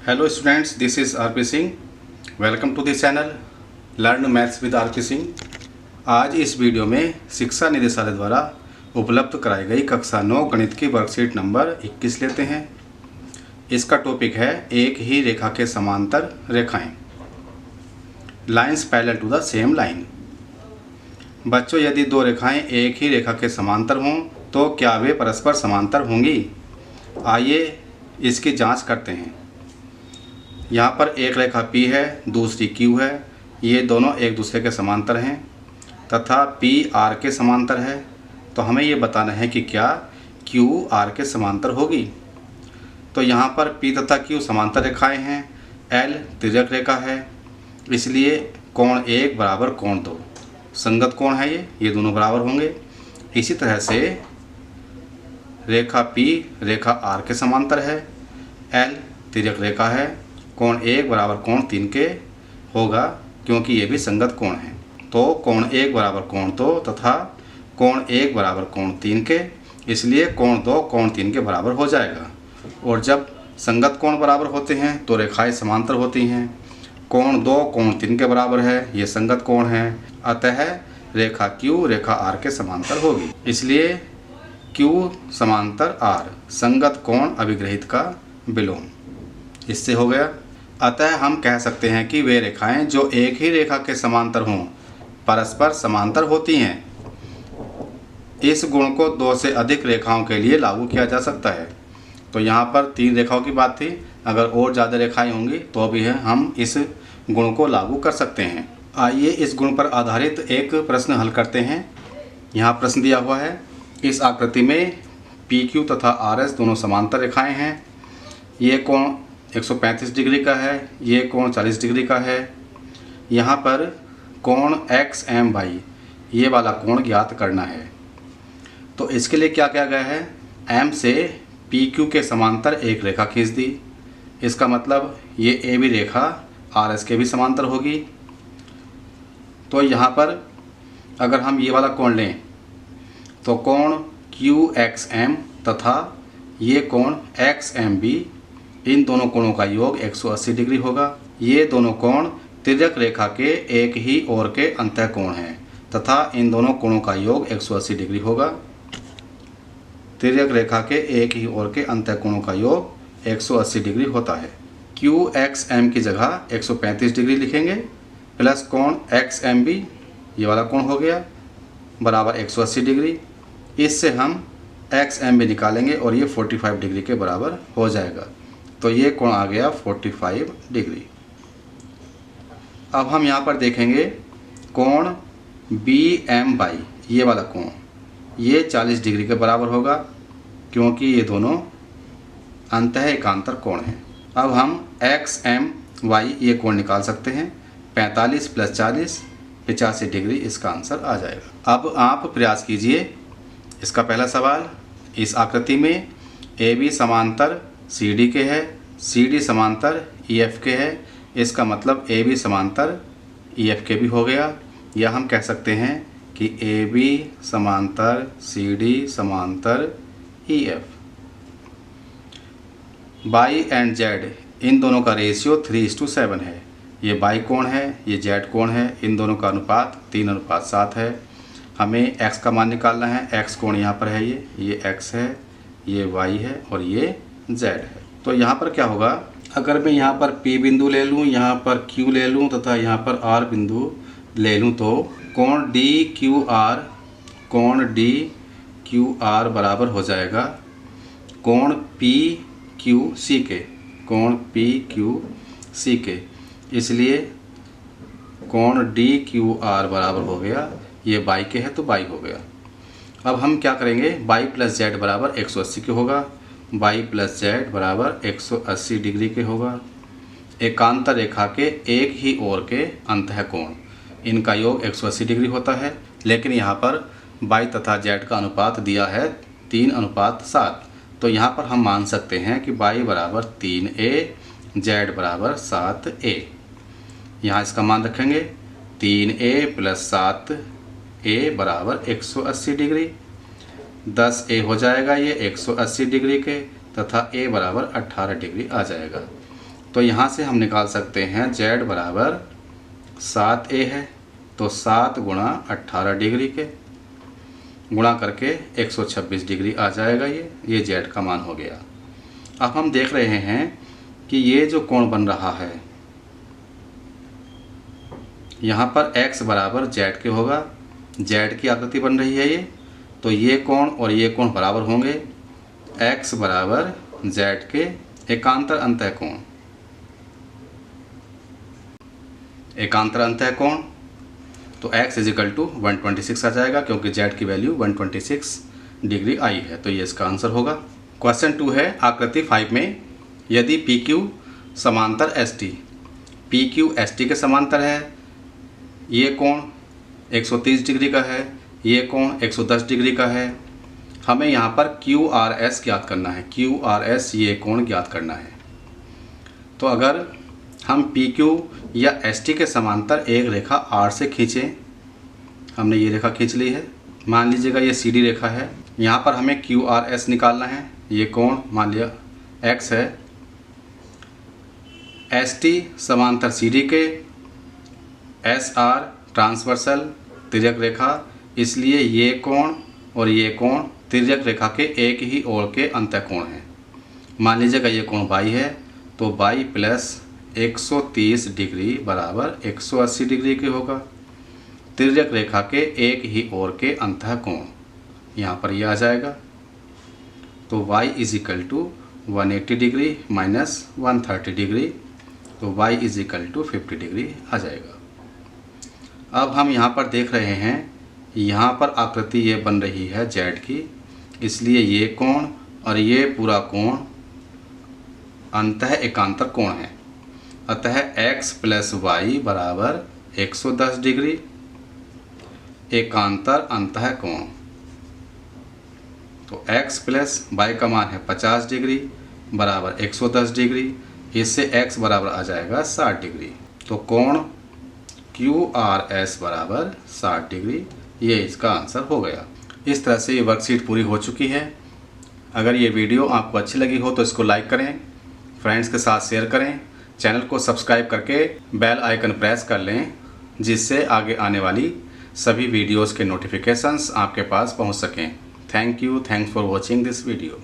Hello students, this is R P Singh. Welcome to this channel learn maths with R P Singh. आज इस video में शिक्षा निदेशालय द्वारा उपलब्ध कराई गई कक्षा 9 गणित की वर्कशीट नंबर 21 लेते हैं। इसका टॉपिक है एक ही रेखा के समांतर रेखाएं, lines parallel to the same line. बच्चों, यदि दो रेखाएं एक ही रेखा के समांतर हों तो क्या वे परस्पर समांतर होंगी? आइए इसकी जांच करते हैं। यहाँ पर एक रेखा P है, दूसरी Q है। ये दोनों एक दूसरे के समांतर हैं तथा P R के समांतर है। तो हमें ये बताना है कि क्या Q R के समांतर होगी। तो यहाँ पर P तथा Q समांतर रेखाएं हैं, L तिर्यक रेखा है, इसलिए कोण 1 बराबर कोण 2 संगत कोण है। ये दोनों बराबर होंगे। इसी तरह से रेखा P रेखा R के समांतर है, L तिर्यक रेखा है, कोण 1 बराबर कोण 3 के होगा क्योंकि ये भी संगत कोण है। तो कोण 1 बराबर कोण 2 तथा कोण 1 बराबर कोण 3 के, इसलिए कोण 2 कोण 3 के बराबर हो जाएगा। और जब संगत कोण बराबर होते हैं तो रेखाएं समांतर होती हैं। कोण 2 कोण 3 के बराबर है, ये संगत कोण है, अतः रेखा Q रेखा R के समांतर होगी। इसलिए Q समांतर R संगत कोण अभिग्रहित का विलोम। इससे हो गया। अतः हम कह सकते हैं कि वे रेखाएं जो एक ही रेखा के समांतर हों परस्पर समांतर होती हैं। इस गुण को 2 से अधिक रेखाओं के लिए लागू किया जा सकता है। तो यहाँ पर 3 रेखाओं की बात थी, अगर और ज़्यादा रेखाएं होंगी तो भी हम इस गुण को लागू कर सकते हैं। आइए इस गुण पर आधारित एक प्रश्न हल करते हैं। यहाँ प्रश्न दिया हुआ है, इस आकृति में PQ तथा RS दोनों समांतर रेखाएं हैं। ये कोण 135 डिग्री का है, ये कोण 40 डिग्री का है। यहाँ पर कोण XMY ये वाला कोण ज्ञात करना है। तो इसके लिए क्या किया गया है, M से PQ के समांतर एक रेखा खींच दी। इसका मतलब ये AB रेखा RS के भी समांतर होगी। तो यहाँ पर अगर हम ये वाला कोण लें तो कोण QXM तथा ये कोण XMB, इन दोनों कोणों का योग 180 डिग्री होगा। ये दोनों कोण तिर्यक रेखा के एक ही ओर के अंतः कोण हैं तथा इन दोनों कोणों का योग 180 डिग्री होगा। तिर्यक रेखा के एक ही ओर के अंतः कोणों का योग 180 डिग्री होता है। QXM की जगह 135 डिग्री लिखेंगे प्लस कोण XMB ये वाला कोण हो गया बराबर 180 डिग्री। इससे हम XMB निकालेंगे और ये 45 डिग्री के बराबर हो जाएगा। तो ये कोण आ गया 45 डिग्री। अब हम यहाँ पर देखेंगे कोण BMY ये वाला कोण, ये 40 डिग्री के बराबर होगा क्योंकि ये दोनों अंतः एकांतर कोण हैं। अब हम XMY ये कोण निकाल सकते हैं, 45 प्लस 40 85 डिग्री इसका आंसर आ जाएगा। अब आप प्रयास कीजिए। इसका पहला सवाल, इस आकृति में AB समांतर CD के है, CD समांतर EF के है, इसका मतलब AB समांतर EF के भी हो गया। या हम कह सकते हैं कि AB समांतर CD समांतर EF। Y एंड Z इन दोनों का रेशियो 3:7 है। ये Y कोण है, ये Z कोण है, इन दोनों का अनुपात 3:7 है। हमें X का मान निकालना है। X कोण यहाँ पर है, ये X है, ये Y है और ये Z है। तो यहाँ पर क्या होगा, अगर मैं यहाँ पर P बिंदु ले लूँ, यहाँ पर Q ले लूँ तथा यहाँ पर R बिंदु ले लूँ तो कोण DQR बराबर हो जाएगा कोण PQC के, कोण PQC के। इसलिए कोण DQR बराबर हो गया, ये Y के है तो Y हो गया। अब हम क्या करेंगे, Y प्लस Z बराबर 180 के होगा, Y प्लस Z बराबर 180 डिग्री के होगा। एकांतर रेखा के एक ही ओर के अंतः कोण, इनका योग 180 डिग्री होता है। लेकिन यहाँ पर Y तथा Z का अनुपात दिया है 3:7। तो यहाँ पर हम मान सकते हैं कि Y बराबर 3A, Z बराबर 7A। यहाँ इसका मान रखेंगे, 3A प्लस 7A बराबर 180 डिग्री। 10A हो जाएगा ये 180 डिग्री के तथा A बराबर 18 डिग्री आ जाएगा। तो यहाँ से हम निकाल सकते हैं z बराबर 7a है, तो 7 गुणा 18 डिग्री के गुणा करके 126 डिग्री आ जाएगा। ये z का मान हो गया। अब हम देख रहे हैं कि ये जो कोण बन रहा है यहाँ पर x बराबर z के होगा, z की आकृति बन रही है ये, तो ये कोण और ये कोण बराबर होंगे। x बराबर z के एकांतर अंतः कोण, एकांतर अंतः कोण, तो x इजिकल टू 126 आ जाएगा क्योंकि z की वैल्यू 126 डिग्री आई है, तो ये इसका आंसर होगा। क्वेश्चन 2 है आकृति 5 में यदि PQ समांतर ST, PQ ST के समांतर है, ये कोण 130 डिग्री का है, ये कोण 110 डिग्री का है, हमें यहाँ पर QRS ज्ञात करना है, QRS ये कोण ज्ञात करना है। तो अगर हम PQ या ST के समांतर एक रेखा R से खींचें, हमने ये रेखा खींच ली है, मान लीजिएगा ये CD रेखा है, यहाँ पर हमें QRS निकालना है, ये कोण मान लिया X है, ST समांतर CD के, SR ट्रांसवर्सल तिर्यक रेखा, इसलिए ये कोण और ये कोण तिर्यक रेखा के एक ही ओर के अंतः कोण हैं। मान लीजिएगा ये कोण y है, तो y प्लस 130 डिग्री बराबर 180 डिग्री के होगा। तिर्यक रेखा के एक ही ओर के अंतः कोण यहाँ पर ये आ जाएगा, तो y is equal to 180 degree minus 130 degree, तो y is equal to 50 degree आ जाएगा। अब हम यहाँ पर देख रहे हैं, यहाँ पर आकृति ये बन रही है z की, इसलिए ये कोण और ये पूरा कोण अंतः एकांतर कोण है। अतः x प्लस y बराबर 110 डिग्री एकांतर अंतः कोण, तो x प्लस y का मान है 50 डिग्री बराबर 110 डिग्री, इससे x बराबर आ जाएगा 60 डिग्री, तो कोण QRS बराबर 60 डिग्री, ये इसका आंसर हो गया। इस तरह से ये वर्कशीट पूरी हो चुकी है। अगर ये वीडियो आपको अच्छी लगी हो तो इसको लाइक करें, फ्रेंड्स के साथ शेयर करें, चैनल को सब्सक्राइब करके बेल आइकन प्रेस कर लें, जिससे आगे आने वाली सभी वीडियोज़ के नोटिफिकेशंस आपके पास पहुंच सकें। Thank you, thanks for watching this video.